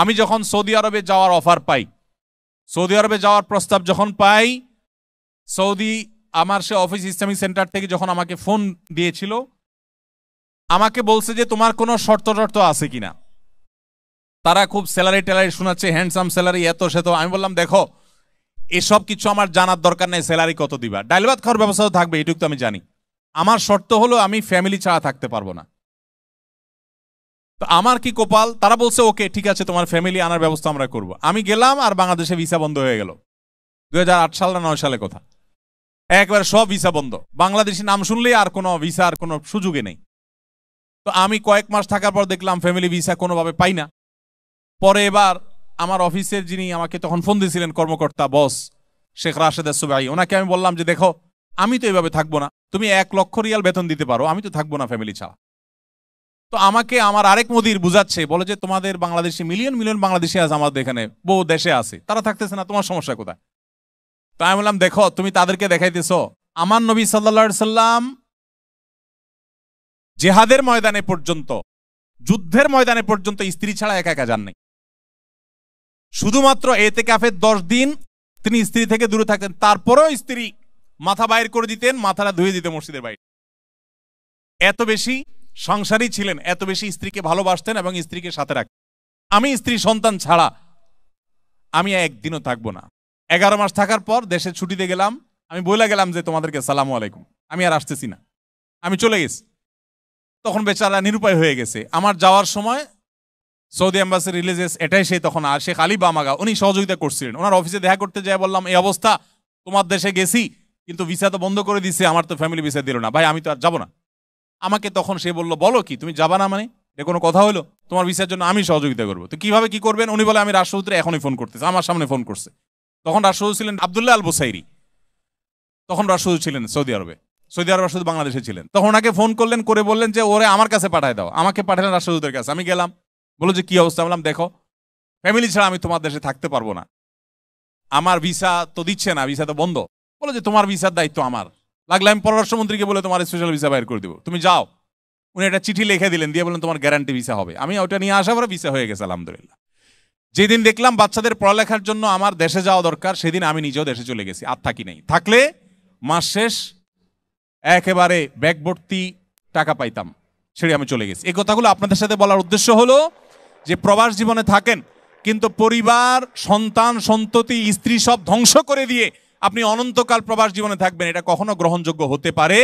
আমি যখন সৌদি আরবে যাওয়ার অফার পাই, সৌদি আরবে যাওয়ার প্রস্তাব যখন পাই, সৌদি আমার সে অফিস ইসলামিক সেন্টার থেকে যখন আমাকে ফোন দিয়েছিল, আমাকে বলছে যে তোমার কোনো শর্ত টর্ত আছে কিনা। তারা খুব স্যালারি ট্যালারি শোনাচ্ছে, হ্যান্ডসাম স্যালারি, এত সে তো। আমি বললাম দেখো এসব কিছু আমার জানার দরকার নেই, স্যালারি কত দিবা, ডাল ভাত খাওয়ার ব্যবস্থা থাকবে, এটুকু তো আমি জানি। আমার শর্ত হলো আমি ফ্যামিলি ছাড়া থাকতে পারবো না। তো আমার কি কপাল, তারা বলছে ওকে ঠিক আছে তোমার ফ্যামিলি আনার ব্যবস্থা আমরা করব। আমি গেলাম আর বাংলাদেশে ভিসা বন্ধ হয়ে গেল। 2008 সাল না 9 সালে কথা, একবারে সব ভিসা বন্ধ। বাংলাদেশি নাম শুনলেই আর কোনো ভিসার কোনো সুযোগে নেই। তো আমি কয়েক মাস থাকার পর দেখলাম ফ্যামিলি ভিসা কোনোভাবে পাই না। পরে এবার আমার অফিসের যিনি আমাকে তখন ফোন দিয়েছিলেন, কর্মকর্তা বস শেখ রাশেদ সুবাই, ওনাকে আমি বললাম যে দেখো আমি তো এইভাবে থাকবো না, তুমি 1 লক্ষ রিয়াল বেতন দিতে পারো, আমি তো থাকবো না ফ্যামিলি ছাড়া। তো আমাকে আমার আরেক মুদির বুঝাচ্ছে, বলে যে তোমাদের বাংলাদেশি মিলিয়ন মিলিয়ন বাংলাদেশি আছে, আমাদের এখানে বহু দেশে আছে, তারা থাকতেছে না, তোমার সমস্যা কোথায়? তো আমি বললাম দেখো তুমি তাদেরকে দেখাইতেছ, আমার নবী সাল্লাল্লাহু আলাইহি সাল্লাম জিহাদের ময়দানে পর্যন্ত, যুদ্ধের ময়দানে পর্যন্ত স্ত্রী ছাড়া একা একা যান নাই। শুধুমাত্র ইতিকাফের 10 দিন তিনি স্ত্রী থেকে দূরে থাকতেন, তারপরেও স্ত্রী মাথা বাইর করে দিতেন, মাথাটা ধুয়ে দিতেন মসজিদের বাইরে। এত বেশি সংসারী ছিলেন, এত বেশি স্ত্রীকে ভালোবাসতেন এবং স্ত্রীকে সাথে রাখতেন। আমি স্ত্রী সন্তান ছাড়া আমি একদিনও থাকবো না। 11 মাস থাকার পর দেশে ছুটিতে গেলাম, আমি বলে গেলাম যে তোমাদেরকে সালামু আলাইকুম, আমি আর আসতেছি না, আমি চলে গেছি। তখন বেচারা নিরুপায় হয়ে গেছে। আমার যাওয়ার সময় সৌদি এম্বাসি রিলিজেস এটাই সেই তখন আর শেখ আলী বামাগা উনি সহযোগিতা করছিলেন। ওনার অফিসে দেখা করতে যাই বললাম এই অবস্থা, তোমার দেশে গেছি কিন্তু ভিসা তো বন্ধ করে দিছে, আমার তো ফ্যামিলি ভিসা দিল না, ভাই আমি তো আর যাবো না। আমাকে তখন সে বলল বলো কি তুমি যাবা না, মানে এ কোনো কথা হলো? তোমার ভিসার জন্য আমি সহযোগিতা করবো। তো কিভাবে কি করবেন? উনি বলে আমি রাষ্ট্রদূতরে এখনই ফোন করতেছি, আমার সামনে ফোন করছে। তখন রাষ্ট্রদূত ছিলেন আব্দুল্লাহ আল বুসাইরি, তখন রাষ্ট্রদূত ছিলেন সৌদি আরবে, সৌদি আরব রাষ্ট্রদূত বাংলাদেশে ছিলেন। তখন ওনাকে ফোন করলেন, করে বললেন যে ওরে আমার কাছে পাঠায় দাও। আমাকে পাঠালেন রাষ্ট্রদূতের কাছে। আমি গেলাম, বলো যে কি অবস্থা? বললাম দেখো ফ্যামিলি ছাড়া আমি তোমার দেশে থাকতে পারবো না, আমার ভিসা তো দিচ্ছে না, ভিসা তো বন্ধ। বলো যে তোমার ভিসার দায়িত্ব আমার, লাগলে আমি পররাষ্ট্রমন্ত্রীকে বলে তোমার স্পেশাল ভিসা বাইর করে দিব, তুমি যাও। উনি একটা চিঠি লিখে দিলেন, দিয়ে বলেন তোমার গ্যারান্টি ভিসা হবে। আমি ওটা নিয়ে আসার পরে ভিসা হয়ে গেছে আলহামদুলিল্লাহ। যেদিন দেখলাম বাচ্চাদের পড়ালেখার জন্য আমার দেশে যাওয়া দরকার, সেদিন আমি নিজেও দেশে চলে গেছি, আর থাকি নাই। থাকলে মাস শেষ একেবারে ব্যাগ ভর্তি টাকা পাইতাম, ছেড়ে আমি চলে গেছি। এই কথাগুলো আপনাদের সাথে বলার উদ্দেশ্য হলো যে প্রবাস জীবনে থাকেন কিন্তু পরিবার, সন্তান, সন্ততি, স্ত্রী সব ধ্বংস করে দিয়ে আপনি অনন্তকাল প্রবাস জীবনে থাকবেন, এটা কখনো গ্রহণযোগ্য হতে পারে